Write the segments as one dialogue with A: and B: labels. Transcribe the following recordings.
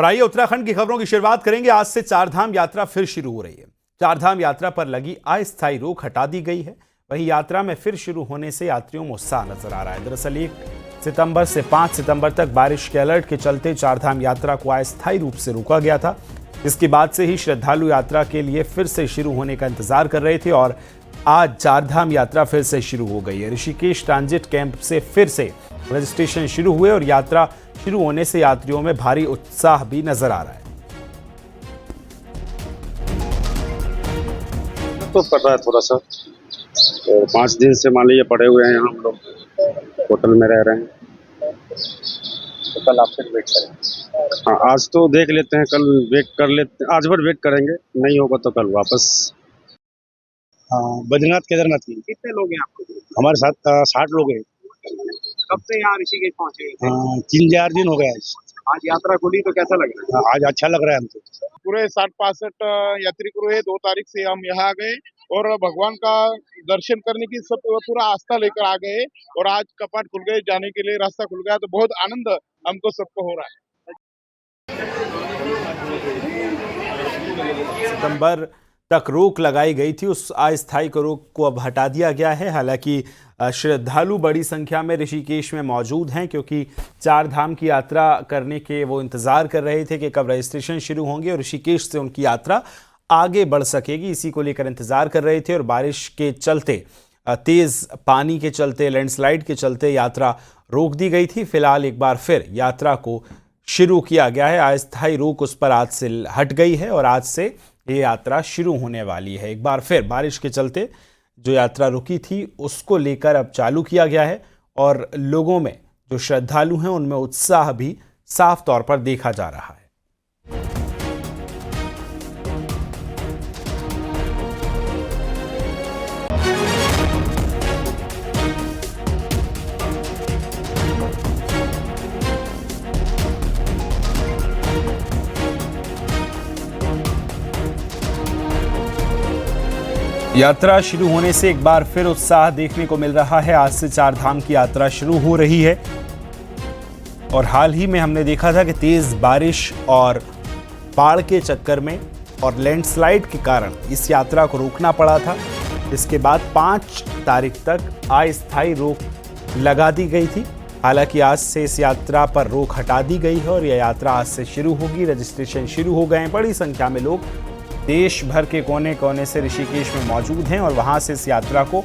A: और आइए उत्तराखंड की खबरों की शुरुआत करेंगे। आज से चारधाम यात्रा फिर शुरू हो रही है। चारधाम यात्रा पर लगी अस्थायी रोक हटा दी गई है। वहीं यात्रा में फिर शुरू होने से यात्रियों में उत्साह नजर आ रहा है। दरअसल 1 सितंबर से 5 सितंबर तक बारिश के अलर्ट के चलते चारधाम यात्रा को अस्थायी रूप से रोका गया था। इसके बाद से ही श्रद्धालु यात्रा के लिए फिर से शुरू होने का इंतजार कर रहे थे और आज चारधाम यात्रा फिर से शुरू हो गई है। ऋषिकेश ट्रांजिट कैंप से फिर से रजिस्ट्रेशन शुरू हुए और यात्रा शुरू होने से यात्रियों में भारी उत्साह भी नजर आ रहा है।
B: तो कर रहा है थोड़ा सा, तो 5 दिन से मान लीजिए पड़े हुए हैं यहाँ, हम लोग होटल में रह रहे हैं।
C: तो कल आपसे वेट करेंगे?
B: हाँ, आज तो देख लेते हैं, कल वेट कर लेते हैं, आज भर वेट करेंगे, नहीं होगा तो कल वापस।
C: हाँ,
D: बद्रीनाथ केदारनाथ की
C: कितने लोग हैं आपके ग्रुप?
D: हमारे साथ 60 लोग हैं।
C: कब से यहाँ ऋषिकेश पहुंचे हुए थे?
D: 3-4 दिन हो गए
C: आज यात्रा खुली तो कैसा लग रहा है?
D: आज अच्छा लग रहा है हमको।
E: पूरे 60-65 यात्री क्रू है। 2 तारीख से हम यहाँ आ गए और भगवान का दर्शन करने की सब पूरा आस्था लेकर आ गए और आज कपाट खुल गए, जाने के लिए रास्ता खुल गया, तो बहुत आनंद हमको सबको हो रहा है।
A: सितंबर तक रोक लगाई गई थी, उस अस्थायी रोक को अब हटा दिया गया है। हालांकि श्रद्धालु बड़ी संख्या में ऋषिकेश में मौजूद हैं, क्योंकि चार धाम की यात्रा करने के वो इंतजार कर रहे थे कि कब रजिस्ट्रेशन शुरू होंगे और ऋषिकेश से उनकी यात्रा आगे बढ़ सकेगी। इसी को लेकर इंतजार कर रहे थे और बारिश के चलते, तेज पानी के चलते, लैंडस्लाइड के चलते यात्रा रोक दी गई थी। फिलहाल एक बार फिर यात्रा को शुरू किया गया है। अस्थायी रोक उस पर आज से हट गई है और आज से ये यात्रा शुरू होने वाली है। एक बार फिर बारिश के चलते जो यात्रा रुकी थी उसको लेकर अब चालू किया गया है और लोगों में, जो श्रद्धालु हैं, उनमें उत्साह भी साफ तौर पर देखा जा रहा है। यात्रा शुरू होने से एक बार फिर उत्साह देखने को मिल रहा है। आज से चार धाम की यात्रा शुरू हो रही है और हाल ही में हमने देखा था कि तेज बारिश और बाढ़ के चक्कर में और लैंडस्लाइड के कारण इस यात्रा को रोकना पड़ा था। इसके बाद 5 तारीख तक अस्थायी रोक लगा दी गई थी। हालांकि आज से इस यात्रा पर रोक हटा दी गई है और यह यात्रा आज से शुरू होगी। रजिस्ट्रेशन शुरू हो गए हैं। बड़ी संख्या में लोग देश भर के कोने कोने से ऋषिकेश में मौजूद हैं और वहां से इस यात्रा को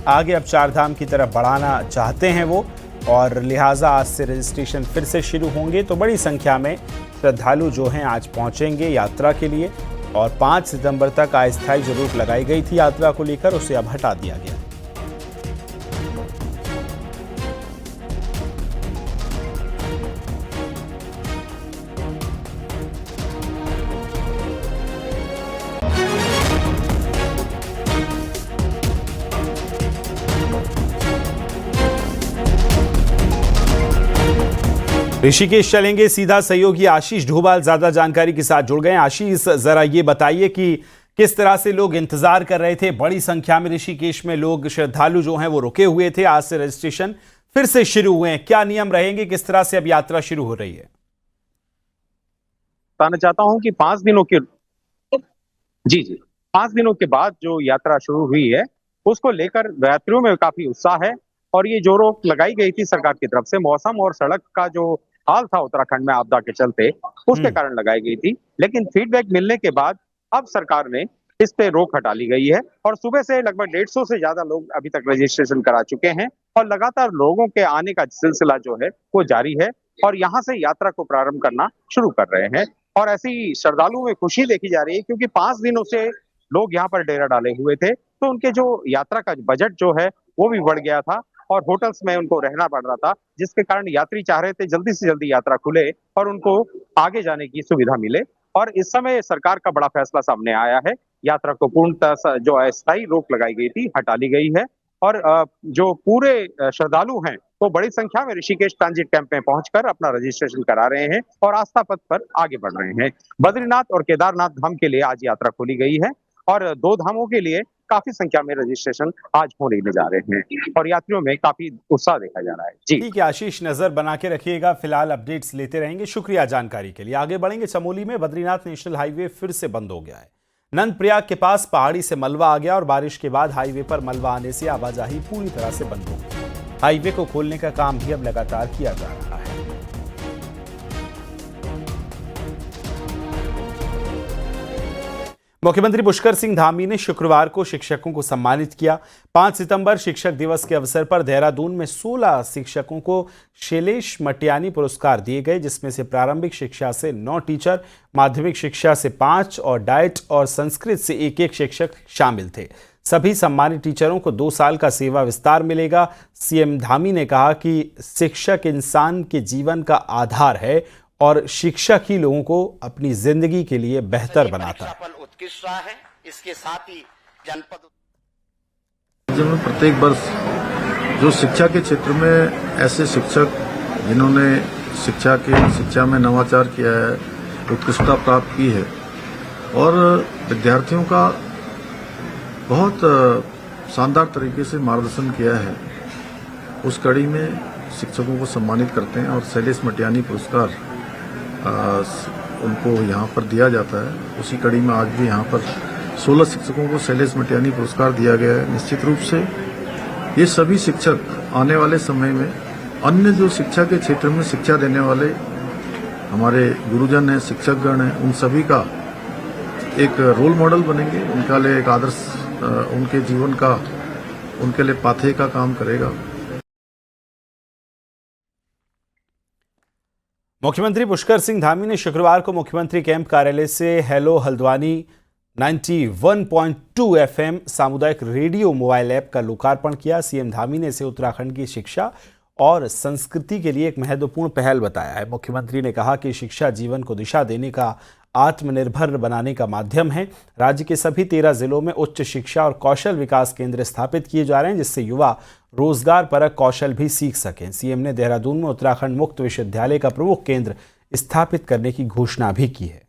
A: आगे अब चार धाम की तरफ बढ़ाना चाहते हैं वो, और लिहाजा आज से रजिस्ट्रेशन फिर से शुरू होंगे। तो बड़ी संख्या में श्रद्धालु जो हैं आज पहुंचेंगे यात्रा के लिए और 5 सितंबर तक अस्थायी जो रोक लगाई गई थी यात्रा को लेकर, उसे अब हटा दिया गया। ऋषिकेश चलेंगे सीधा सहयोगी आशीष ढोभाल ज्यादा जानकारी के साथ जुड़ गए हैं। आशीष, जरा ये बताइए कि किस तरह से लोग इंतजार कर रहे थे। बड़ी संख्या में ऋषिकेश में लोग, श्रद्धालु जो हैं वो रुके हुए थे। आज से रजिस्ट्रेशन फिर से शुरू हुए हैं। क्या नियम रहेंगे, किस तरह से अब यात्रा शुरू हो रही है?
C: बताना चाहता हूं कि 5 दिनों के 5 दिनों के बाद जो यात्रा शुरू हुई है उसको लेकर यात्रियों में काफी उत्साह है। और ये जो रोक लगाई गई थी सरकार की तरफ से, मौसम और सड़क का जो हाल था उत्तराखंड में आपदा के चलते, उसके कारण लगाई गई थी। लेकिन फीडबैक मिलने के बाद अब सरकार ने इस पे रोक हटा ली गई है और सुबह से लगभग 150 से ज्यादा लोग अभी तक रजिस्ट्रेशन करा चुके हैं और लगातार लोगों के आने का सिलसिला जो है वो जारी है और यहाँ से यात्रा को प्रारंभ करना शुरू कर रहे हैं। और ऐसी श्रद्धालुओं में खुशी देखी जा रही है, क्योंकि 5 दिनों से लोग यहाँ पर डेरा डाले हुए थे, तो उनके जो यात्रा का बजट जो है वो भी बढ़ गया था और होटल्स में उनको रहना पड़ रहा था, जिसके कारण यात्री चाह रहे थे जल्दी से जल्दी यात्रा खुले और उनको आगे जाने की सुविधा मिले। और इस समय सरकार का बड़ा फैसला सामने आया है। यात्रा को पूर्णतः जो अस्थायी रोक लगाई गई थी हटा ली गई है और जो पूरे श्रद्धालु हैं वो बड़ी संख्या में ऋषिकेश ट्रांजिट कैंप में पहुंचकर अपना रजिस्ट्रेशन करा रहे हैं और आस्था पथ पर आगे बढ़ रहे हैं। बद्रीनाथ और केदारनाथ धाम के लिए आज यात्रा खोली गई है और 2 धामों के लिए काफी संख्या में रजिस्ट्रेशन आज होने जा रहे हैं और यात्रियों में काफी उत्साह देखा जा रहा है। जी
A: ठीक है आशीष, नजर बना के रखिएगा, फिलहाल अपडेट्स लेते रहेंगे। शुक्रिया जानकारी के लिए। आगे बढ़ेंगे। चमोली में बद्रीनाथ नेशनल हाईवे फिर से बंद हो गया है। नंदप्रयाग के पास पहाड़ी से मलबा आ गया और बारिश के बाद हाईवे पर मलबा आने से आवाजाही पूरी तरह से बंद हो गई। हाईवे को खोलने का काम भी अब लगातार किया जा रहा है। मुख्यमंत्री पुष्कर सिंह धामी ने शुक्रवार को शिक्षकों को सम्मानित किया। 5 सितंबर शिक्षक दिवस के अवसर पर देहरादून में 16 शिक्षकों को शैलेश मटियानी पुरस्कार दिए गए, जिसमें से प्रारंभिक शिक्षा से 9 टीचर, माध्यमिक शिक्षा से 5 और डाइट और संस्कृत से 1-1 शिक्षक शामिल थे। सभी सम्मानित टीचरों को 2 साल का सेवा विस्तार मिलेगा। सीएम धामी ने कहा कि शिक्षक इंसान के जीवन का आधार है और शिक्षक ही लोगों को अपनी जिंदगी के लिए बेहतर बनाता है।
F: उत्कृष्ट रहा है। इसके साथ ही जनपद
G: राज्य में प्रत्येक वर्ष जो शिक्षा के क्षेत्र में ऐसे शिक्षक जिन्होंने शिक्षा में नवाचार किया है, उत्कृष्टता प्राप्त की है और विद्यार्थियों का बहुत शानदार तरीके से मार्गदर्शन किया है, उस कड़ी में शिक्षकों को सम्मानित करते हैं और शैलेश मटियानी पुरस्कार उनको यहाँ पर दिया जाता है। उसी कड़ी में आज भी यहाँ पर 16 शिक्षकों को शैलेश मटियानी पुरस्कार दिया गया है। निश्चित रूप से ये सभी शिक्षक आने वाले समय में अन्य जो शिक्षा के क्षेत्र में शिक्षा देने वाले हमारे गुरुजन हैं, शिक्षकगण हैं, उन सभी का एक रोल मॉडल बनेंगे। उनका लिए एक आदर्श, उनके जीवन का, उनके लिए पाथेय का काम करेगा।
A: मुख्यमंत्री पुष्कर सिंह धामी ने शुक्रवार को मुख्यमंत्री कैंप कार्यालय से हेलो हल्द्वानी 91.2 FM सामुदायिक रेडियो मोबाइल ऐप का लोकार्पण किया। सीएम धामी ने इसे उत्तराखंड की शिक्षा और संस्कृति के लिए एक महत्वपूर्ण पहल बताया है। मुख्यमंत्री ने कहा कि शिक्षा जीवन को दिशा देने का, आत्मनिर्भर बनाने का माध्यम है। राज्य के सभी 13 जिलों में उच्च शिक्षा और कौशल विकास केंद्र स्थापित किए जा रहे हैं, जिससे युवा रोजगार परक कौशल भी सीख सकें। सीएम ने देहरादून में उत्तराखंड मुक्त विश्वविद्यालय का प्रमुख केंद्र स्थापित करने की घोषणा भी की है।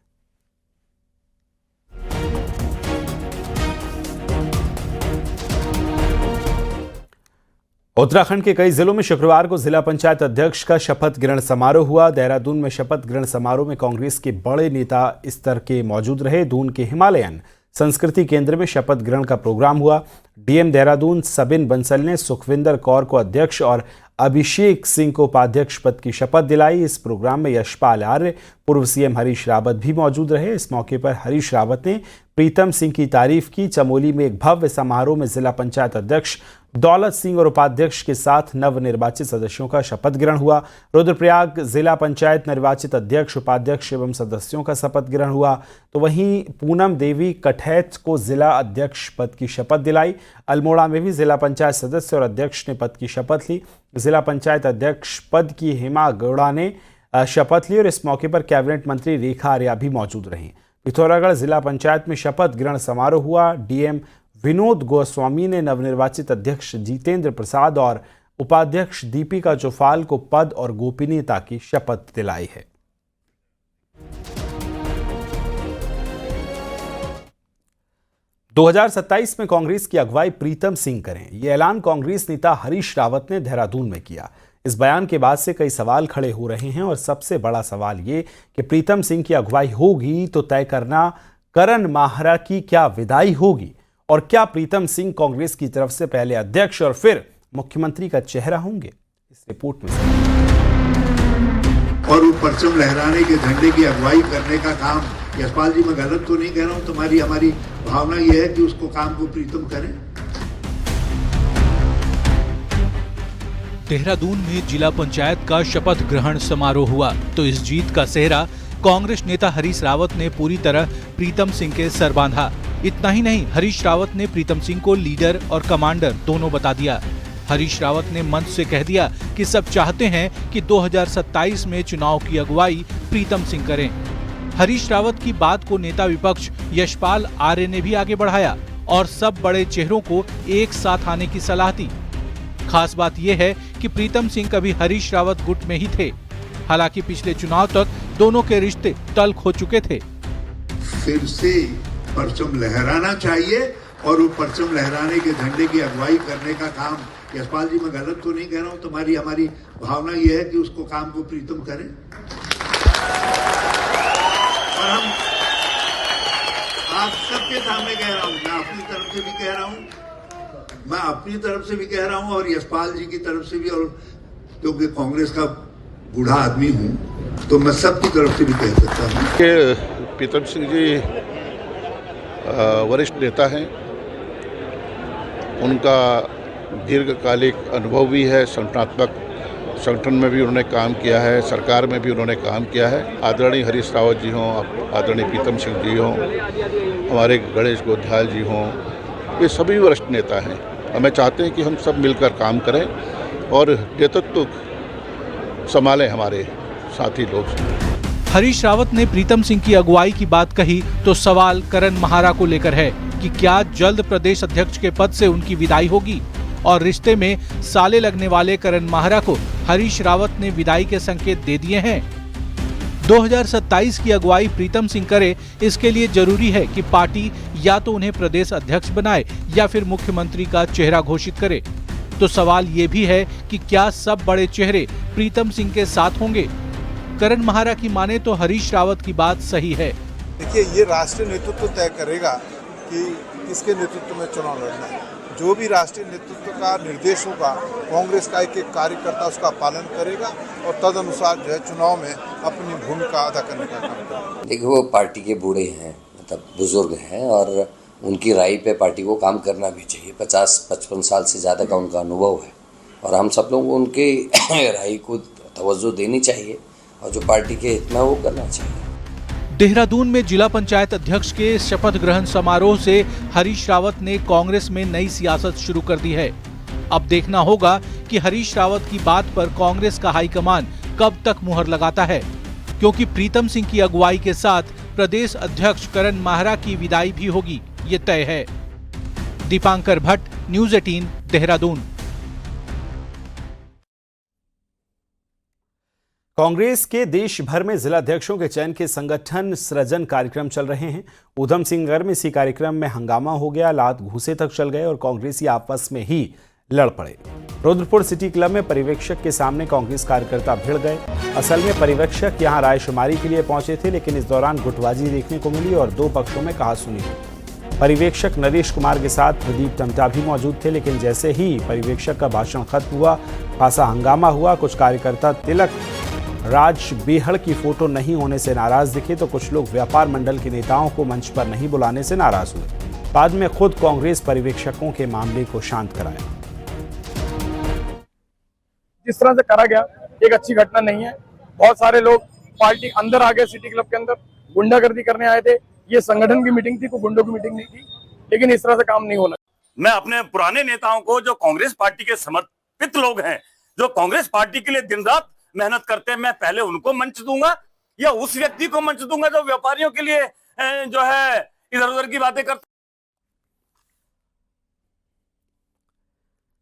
A: उत्तराखंड के कई जिलों में शुक्रवार को जिला पंचायत अध्यक्ष का शपथ ग्रहण समारोह हुआ। देहरादून में शपथ ग्रहण समारोह में कांग्रेस के बड़े नेता स्तर के मौजूद रहे। दून के हिमालयन संस्कृति केंद्र में शपथ ग्रहण का प्रोग्राम हुआ। डीएम देहरादून सबिन बंसल ने सुखविंदर कौर को अध्यक्ष और अभिषेक सिंह को उपाध्यक्ष पद की शपथ दिलाई। इस प्रोग्राम में यशपाल आर्य, पूर्व सीएम हरीश रावत भी मौजूद रहे। इस मौके पर हरीश रावत ने प्रीतम सिंह की तारीफ की। चमोली में एक भव्य समारोह में जिला पंचायत अध्यक्ष दौलत सिंह और उपाध्यक्ष के साथ नवनिर्वाचित सदस्यों का शपथ ग्रहण हुआ। रुद्रप्रयाग जिला पंचायत निर्वाचित अध्यक्ष, उपाध्यक्ष एवं सदस्यों का शपथ ग्रहण हुआ। तो वहीं पूनम देवी कठैत को जिला अध्यक्ष पद की शपथ दिलाई। अल्मोड़ा में भी जिला पंचायत सदस्य और अध्यक्ष ने पद की शपथ ली। जिला पंचायत अध्यक्ष पद की हेमा गौड़ा ने शपथ ली और इस मौके पर कैबिनेट मंत्री रेखा आर्या भी मौजूद रहीं। पिथौरागढ़ जिला पंचायत में शपथ ग्रहण समारोह हुआ। डीएम विनोद गोस्वामी ने नवनिर्वाचित अध्यक्ष जितेंद्र प्रसाद और उपाध्यक्ष दीपिका चौफाल को पद और गोपनीयता की शपथ दिलाई है। दो 2027 में कांग्रेस की अगुवाई प्रीतम सिंह करें, ये ऐलान कांग्रेस नेता हरीश रावत ने देहरादून में किया। इस बयान के बाद से कई सवाल खड़े हो रहे हैं और सबसे बड़ा सवाल ये कि प्रीतम सिंह की अगुवाई होगी तो तय करना करण माहरा की क्या विदाई होगी और क्या प्रीतम सिंह कांग्रेस की तरफ से पहले अध्यक्ष और फिर मुख्यमंत्री का चेहरा होंगे। इस रिपोर्ट में
H: और वो परचम लहराने के झंडे की अगुवाई करने का काम, यशपाल जी मैं गलत तो नहीं कह रहा हूं, तुम्हारी हमारी भावना ये है कि उसको काम को प्रीतम करें।
I: देहरादून में जिला पंचायत का शपथ ग्रहण समारोह हुआ तो इस जीत का सेहरा कांग्रेस नेता हरीश रावत ने पूरी तरह प्रीतम सिंह के सर बांधा। इतना ही नहीं, हरीश रावत ने प्रीतम सिंह को लीडर और कमांडर दोनों बता दिया। हरीश रावत ने मंच से कह दिया कि सब चाहते हैं कि 2027 में चुनाव की अगुवाई प्रीतम सिंह करें। हरीश रावत की बात को नेता विपक्ष यशपाल आर्य ने भी आगे बढ़ाया और सब बड़े चेहरों को एक साथ आने की सलाह दी। खास बात यह है कि प्रीतम सिंह कभी हरीश रावत गुट में ही थे। हालांकि पिछले चुनाव तक दोनों के रिश्ते तल्ख हो चुके थे।
H: फिर से परचम लहराना चाहिए और वो परचम लहराने के झंडे की अगुवाई करने का काम, यशपाल जी मैं गलत तो नहीं कह रहा हूं, तुम्हारी हमारी भावना ये है कि उसको काम को प्रीतम करें। और हम आप सबके सामने कह रहा हूं, मैं अपनी तरफ से भी कह रहा हूं और यशपाल जी की तरफ से भी, और क्योंकि कांग्रेस का बूढ़ा आदमी हूं तो मैं सबकी तरफ से भी कह सकता हूं
G: कि प्रीतम सिंह जी वरिष्ठ नेता हैं, उनका दीर्घकालिक अनुभव भी है, संगठन में भी उन्होंने काम किया है, सरकार में भी उन्होंने काम किया है। आदरणीय हरीश रावत जी हों, आदरणीय प्रीतम सिंह जी हों, हमारे गणेश गोध्याल जी हों, ये सभी वरिष्ठ नेता हैं। हमें चाहते हैं कि हम सब मिलकर काम करें और नेतृत्व संभालें हमारे साथी लोग।
I: हरीश रावत ने प्रीतम सिंह की अगुवाई की बात कही तो सवाल करण महारा को लेकर है कि क्या जल्द प्रदेश अध्यक्ष के पद से उनकी विदाई होगी, और रिश्ते में साले लगने वाले करण महारा को हरीश रावत ने विदाई के संकेत दे दिए हैं। 2027 की अगुवाई प्रीतम सिंह करे, इसके लिए जरूरी है कि पार्टी या तो उन्हें प्रदेश अध्यक्ष बनाए या फिर मुख्यमंत्री का चेहरा घोषित करे। तो सवाल ये भी है कि क्या सब बड़े चेहरे प्रीतम सिंह के साथ होंगे? करण महारा की माने तो हरीश रावत की बात सही है।
J: देखिए, ये राष्ट्रीय नेतृत्व तय करेगा कि किसके नेतृत्व में चुनाव लड़ना है। जो भी राष्ट्रीय नेतृत्व का निर्देश होगा, कांग्रेस का एक कार्यकर्ता उसका पालन करेगा और तदनुसार जो है चुनाव में अपनी भूमिका अदा करने का काम करेगा।
K: देखिए, वो पार्टी के बूढ़े हैं, मतलब बुजुर्ग हैं, और उनकी राय पे पार्टी को काम करना भी चाहिए। 50-55 साल से ज़्यादा का उनका अनुभव है और हम सब लोगों को उनकी राय को तवज्जो देनी चाहिए और जो पार्टी के हित में वो करना चाहिए।
I: देहरादून में जिला पंचायत अध्यक्ष के शपथ ग्रहण समारोह से हरीश रावत ने कांग्रेस में नई सियासत शुरू कर दी है। अब देखना होगा कि हरीश रावत की बात पर कांग्रेस का हाईकमान कब तक मुहर लगाता है, क्योंकि प्रीतम सिंह की अगुवाई के साथ प्रदेश अध्यक्ष करण महारा की विदाई भी होगी, ये तय है। दीपांकर भट्ट, न्यूज़ 18, देहरादून।
A: कांग्रेस के देश भर में जिला अध्यक्षों के चयन के संगठन सृजन कार्यक्रम चल रहे हैं। ऊधम सिंह नगर में इसी कार्यक्रम में हंगामा हो गया, लात घूंसे तक चल गए और कांग्रेसी आपस में ही लड़ पड़े। रुद्रपुर सिटी क्लब में पर्यवेक्षक के सामने कांग्रेस कार्यकर्ता भिड़ गए। असल में पर्यवेक्षक यहां रायशुमारी के लिए पहुंचे थे, लेकिन इस दौरान गुटबाजी देखने को मिली और दो पक्षों में कहासुनी हुई। पर्यवेक्षक नरेश कुमार के साथ प्रदीप टमटा भी मौजूद थे, लेकिन जैसे ही पर्यवेक्षक का भाषण खत्म हुआ, खासा हंगामा हुआ। कुछ कार्यकर्ता तिलक राज बेहड़ की फोटो नहीं होने से नाराज दिखे तो कुछ लोग व्यापार मंडल के नेताओं को मंच पर नहीं बुलाने से नाराज हुए। बाद में खुद कांग्रेस पर्यवेक्षकों के मामले को शांत कराया।
E: जिस तरह से करा गया एक अच्छी घटना नहीं है। बहुत सारे लोग पार्टी अंदर आ गए, सिटी क्लब के अंदर गुंडागर्दी करने आए थे। ये संगठन की मीटिंग थी, कोई गुंडों की मीटिंग नहीं थी, लेकिन इस तरह से काम नहीं होना।
F: मैं अपने पुराने नेताओं को, जो कांग्रेस पार्टी के समर्पित लोग हैं, जो कांग्रेस पार्टी के लिए दिन रात मेहनत करते हैं, मैं पहले उनको मंच दूंगा या उस व्यक्ति को मंच दूंगा जो व्यापारियों के लिए जो है इधर उधर की बातें करता।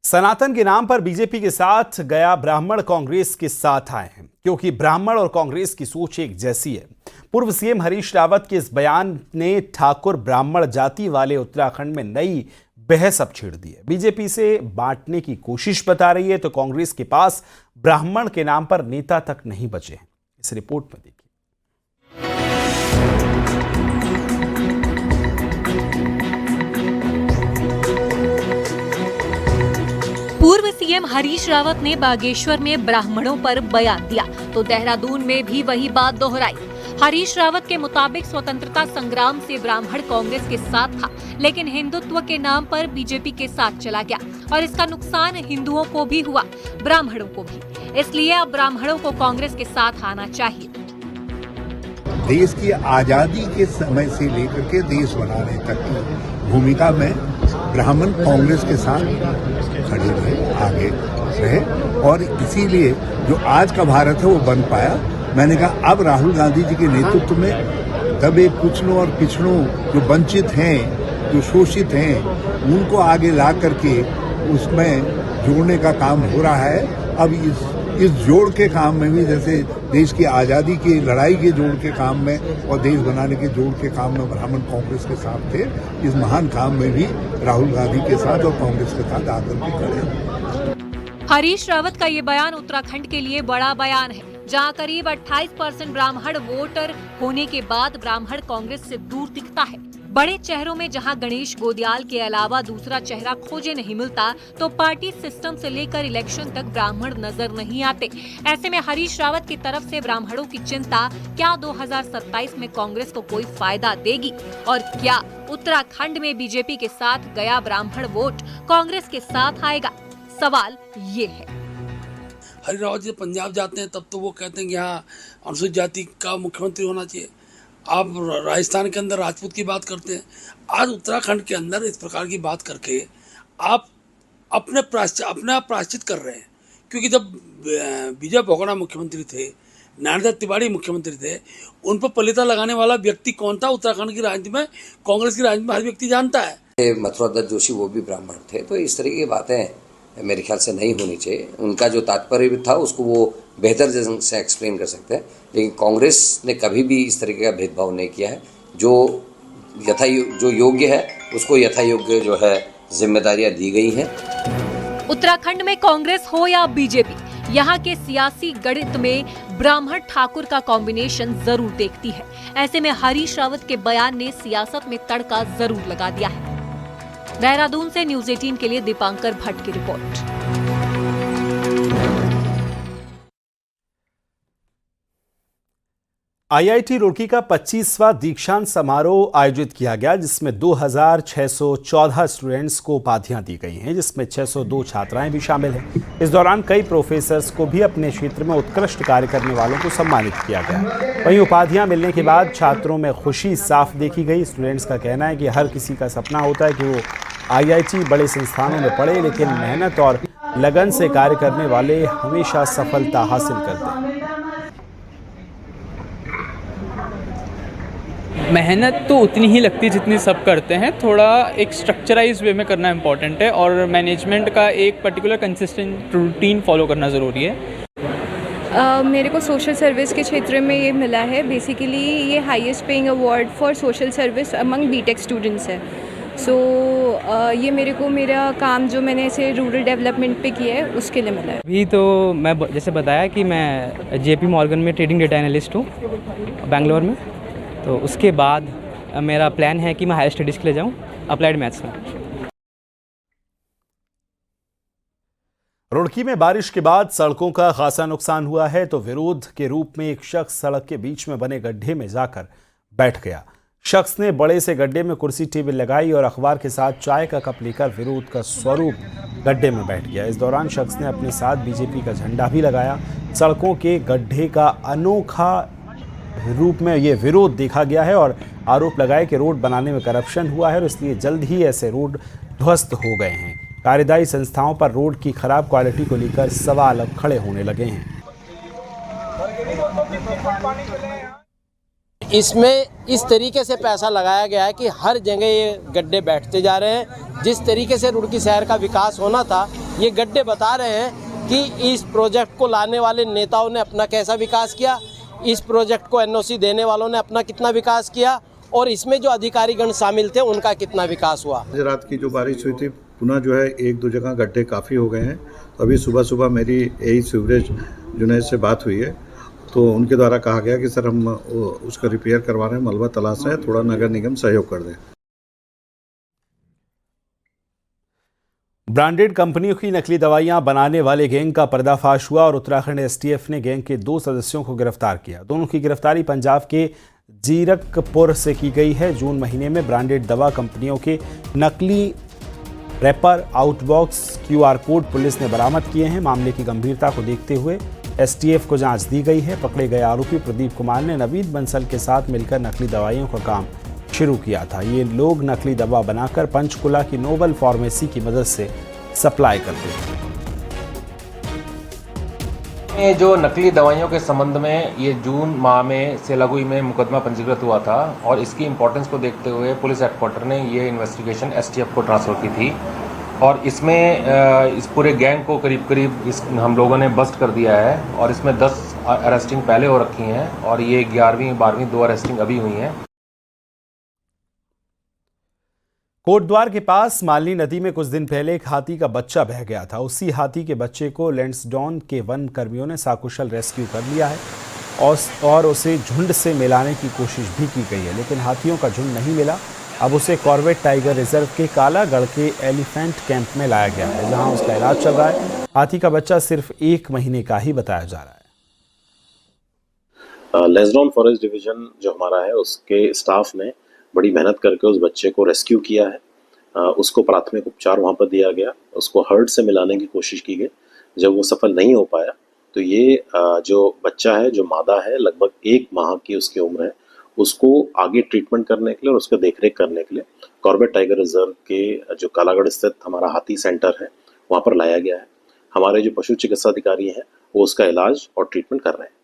A: सनातन के नाम पर बीजेपी के साथ गया ब्राह्मण कांग्रेस के साथ आए हैं, क्योंकि ब्राह्मण और कांग्रेस की सोच एक जैसी है। पूर्व सीएम हरीश रावत के इस बयान ने ठाकुर ब्राह्मण जाति वाले उत्तराखंड में नई बहस अब छेड़ दी है। बीजेपी से बांटने की कोशिश बता रही है तो कांग्रेस के पास ब्राह्मण के नाम पर नेता तक नहीं बचे हैं। इस रिपोर्ट में देखिए।
L: पूर्व सीएम हरीश रावत ने बागेश्वर में ब्राह्मणों पर बयान दिया तो देहरादून में भी वही बात दोहराई। हरीश रावत के मुताबिक स्वतंत्रता संग्राम से ब्राह्मण कांग्रेस के साथ था, लेकिन हिंदुत्व के नाम पर बीजेपी के साथ चला गया और इसका नुकसान हिंदुओं को भी हुआ, ब्राह्मणों को भी। इसलिए अब ब्राह्मणों को कांग्रेस के साथ आना चाहिए।
H: देश की आजादी के समय से लेकर के देश बनाने तक की भूमिका में ब्राह्मण कांग्रेस के साथ खड़े रहे, आगे रहे, और इसीलिए जो आज का भारत है वो बन पाया। मैंने कहा अब राहुल गांधी जी के नेतृत्व में दबे कुचलों और पिछड़ों, जो वंचित हैं, जो शोषित हैं, उनको आगे ला करके उसमें जोड़ने का काम हो रहा है। अब इस जोड़ के काम में भी, जैसे देश की आज़ादी की लड़ाई के जोड़ के काम में और देश बनाने के जोड़ के काम में ब्राह्मण कांग्रेस के साथ थे, इस महान काम में भी राहुल गांधी के साथ और कांग्रेस के साथ आकर के खड़े हैं।
L: हरीश रावत का ये बयान उत्तराखंड के लिए बड़ा बयान है, जहां करीब 28% ब्राह्मण वोटर होने के बाद ब्राह्मण कांग्रेस से दूर दिखता है। बड़े चेहरों में जहां गणेश गोदियाल के अलावा दूसरा चेहरा खोजे नहीं मिलता, तो पार्टी सिस्टम से लेकर इलेक्शन तक ब्राह्मण नजर नहीं आते। ऐसे में हरीश रावत की तरफ से ब्राह्मणों की चिंता क्या 2027 में कांग्रेस को कोई फायदा देगी, और क्या उत्तराखंड में बीजेपी के साथ गया ब्राह्मण वोट कांग्रेस के साथ आएगा? सवाल ये है।
M: हरीश रावत जब पंजाब जाते हैं तब तो वो कहते हैं कि यहाँ अनुसूचित जाति का मुख्यमंत्री होना चाहिए। आप राजस्थान के अंदर राजपूत की बात करते हैं, आज उत्तराखंड के अंदर इस प्रकार की बात करके आप अपने आप प्रायश्चित कर रहे हैं। क्योंकि जब विजय बहुगुणा मुख्यमंत्री थे, नारायण तिवारी मुख्यमंत्री थे, उन पर पलीता लगाने वाला व्यक्ति कौन था उत्तराखंड की राजनीति में? कांग्रेस की राजनीति में हर व्यक्ति जानता है।
K: मथुरा दत्त जोशी वो भी ब्राह्मण थे, तो इस तरह की बातें मेरे ख्याल से नहीं होनी चाहिए। उनका जो तात्पर्य भी था उसको वो बेहतर से एक्सप्लेन कर सकते हैं, लेकिन कांग्रेस ने कभी भी इस तरीके का भेदभाव नहीं किया है। जो योग्य है उसको यथा योग्य जो है जिम्मेदारियां दी गई हैं।
L: उत्तराखंड में कांग्रेस हो या बीजेपी, यहाँ के सियासी गणित में ब्राह्मण ठाकुर का कॉम्बिनेशन जरूर देखती है। ऐसे में हरीश रावत के बयान ने सियासत में तड़का जरूर लगा दिया है। देहरादून से न्यूज़ 18 के लिए दीपांकर भट्ट की रिपोर्ट।
A: आईआईटी रुड़की का 25वां दीक्षांत समारोह आयोजित किया गया, जिसमें 2614 स्टूडेंट्स को उपाधियां दी गई हैं, जिसमें 602 छात्राएं भी शामिल हैं। इस दौरान कई प्रोफेसर्स को भी अपने क्षेत्र में उत्कृष्ट कार्य करने वालों को सम्मानित किया गया। वहीं उपाधियां मिलने के बाद छात्रों में खुशी साफ देखी गई। स्टूडेंट्स का कहना है कि हर किसी का सपना होता है कि वो आईआईटी बड़े संस्थानों में पढ़े, लेकिन मेहनत और लगन से कार्य करने वाले हमेशा सफलता हासिल करते हैं।
N: मेहनत तो उतनी ही लगती है जितनी सब करते हैं, थोड़ा एक स्ट्रक्चराइज वे में करना इम्पॉर्टेंट है, और मैनेजमेंट का एक पर्टिकुलर कंसिस्टेंट रूटीन फॉलो करना ज़रूरी है।
O: मेरे को सोशल सर्विस के क्षेत्र में ये मिला है। बेसिकली ये highest paying award for social service among BTech students है। ये मेरे को मेरा काम जो मैंने ऐसे रूरल डेवलपमेंट पे किया है उसके लिए मिला है।
N: अभी तो मैं जैसे बताया कि मैं जेपी मॉर्गन में ट्रेडिंग डेटा एनालिस्ट हूँ बेंगलोर में, तो उसके बाद मेरा प्लान है कि मैं हायर स्टडीज़ के लिए जाऊँ अप्लाइड मैथ्स में।
A: रुड़की में बारिश के बाद सड़कों का खासा नुकसान हुआ है, तो विरोध के रूप में एक शख्स सड़क के बीच में बने गड्ढे में जाकर बैठ गया। शख्स ने बड़े से गड्ढे में कुर्सी टेबल लगाई और अखबार के साथ चाय का कप लेकर विरोध का स्वरूप गड्ढे में बैठ गया। इस दौरान शख्स ने अपने साथ बीजेपी का झंडा भी लगाया। सड़कों के गड्ढे का अनोखा रूप में ये विरोध देखा गया है और आरोप लगाए कि रोड बनाने में करप्शन हुआ है और इसलिए जल्द ही ऐसे रोड ध्वस्त हो गए हैं। कार्यदायी संस्थाओं पर रोड की खराब क्वालिटी को लेकर सवाल अब खड़े होने लगे हैं।
P: इसमें इस तरीके से पैसा लगाया गया है कि हर जगह ये गड्ढे बैठते जा रहे हैं। जिस तरीके से रुड़की शहर का विकास होना था, ये गड्ढे बता रहे हैं कि इस प्रोजेक्ट को लाने वाले नेताओं ने अपना कैसा विकास किया, इस प्रोजेक्ट को एनओसी देने वालों ने अपना कितना विकास किया, और इसमें जो अधिकारीगण शामिल थे उनका कितना विकास हुआ।
G: रात की जो बारिश हुई थी, पुनः जो है एक दो जगह गड्ढे काफ़ी हो गए हैं। अभी सुबह मेरी यही सीवरेज जुनैद से बात हुई है, तो उनके द्वारा कहा गया कि सर हम उसका रिपेयर करवा रहे हैं, मलबा तलाश है, थोड़ा नगर निगम सहयोग कर दें।
A: ब्रांडेड कंपनियों की नकली दवाइयां बनाने वाले गैंग का पर्दाफाश हुआ और उत्तराखंड एसटीएफ ने गैंग के 2 सदस्यों को गिरफ्तार किया। दोनों की गिरफ्तारी पंजाब के जीरकपुर से की गई है। जून महीने में ब्रांडेड दवा कंपनियों के नकली wrapper, outbox, QR code police ने बरामद किए हैं। मामले की गंभीरता को देखते हुए एसटीएफ को जांच दी गई है। पकड़े गए आरोपी प्रदीप कुमार ने नवीद बंसल के साथ मिलकर नकली दवाइयों का काम शुरू किया था। ये लोग नकली दवा बनाकर पंचकुला की नोबल फार्मेसी की मदद से सप्लाई करते थे।
Q: जो नकली दवाइयों के संबंध में ये जून माह में सेलागुई में मुकदमा पंजीकृत हुआ था और इसकी इंपॉर्टेंस को देखते हुए पुलिस हेडक्वार्टर ने ये इन्वेस्टिगेशन एसटीएफ को ट्रांसफर की थी और इसमें इस पूरे गैंग को करीब करीब हम लोगों ने बस्ट कर दिया है और इसमें 10 अरेस्टिंग पहले हो रखी हैं और ये 11वीं 12वीं 2 अरेस्टिंग अभी हुई हैं।
A: कोटद्वार के पास मालनी नदी में कुछ दिन पहले एक हाथी का बच्चा बह गया था। उसी हाथी के बच्चे को लैंसडौन के वन कर्मियों ने साकुशल रेस्क्यू कर लिया है और उसे झुंड से मिलाने की कोशिश भी की गई है, लेकिन हाथियों का झुंड नहीं मिला। अब उसे कॉर्बेट टाइगर रिजर्व के कालागढ़ के एलिफेंट कैंप में लाया गया है, जहां उसका इलाज चल रहा है। हाथी का बच्चा सिर्फ 1 महीने का ही बताया जा रहा है।
R: लैंसडौन फॉरेस्ट डिवीजन जो हमारा है, उसके स्टाफ ने बड़ी मेहनत करके उस बच्चे को रेस्क्यू किया है। उसको प्राथमिक उपचार वहाँ पर दिया गया, उसको हर्ड से मिलाने की कोशिश की गई। जब वो सफल नहीं हो पाया तो ये जो बच्चा है, जो मादा है, लगभग 1 माह की उसकी उम्र है, उसको आगे ट्रीटमेंट करने के लिए और उसका देखरेख करने के लिए कॉर्बेट टाइगर रिजर्व के जो कालागढ़ स्थित हमारा हाथी सेंटर है, वहाँ पर लाया गया है। हमारे जो पशु चिकित्सा अधिकारी हैं वो उसका इलाज और ट्रीटमेंट कर रहे हैं।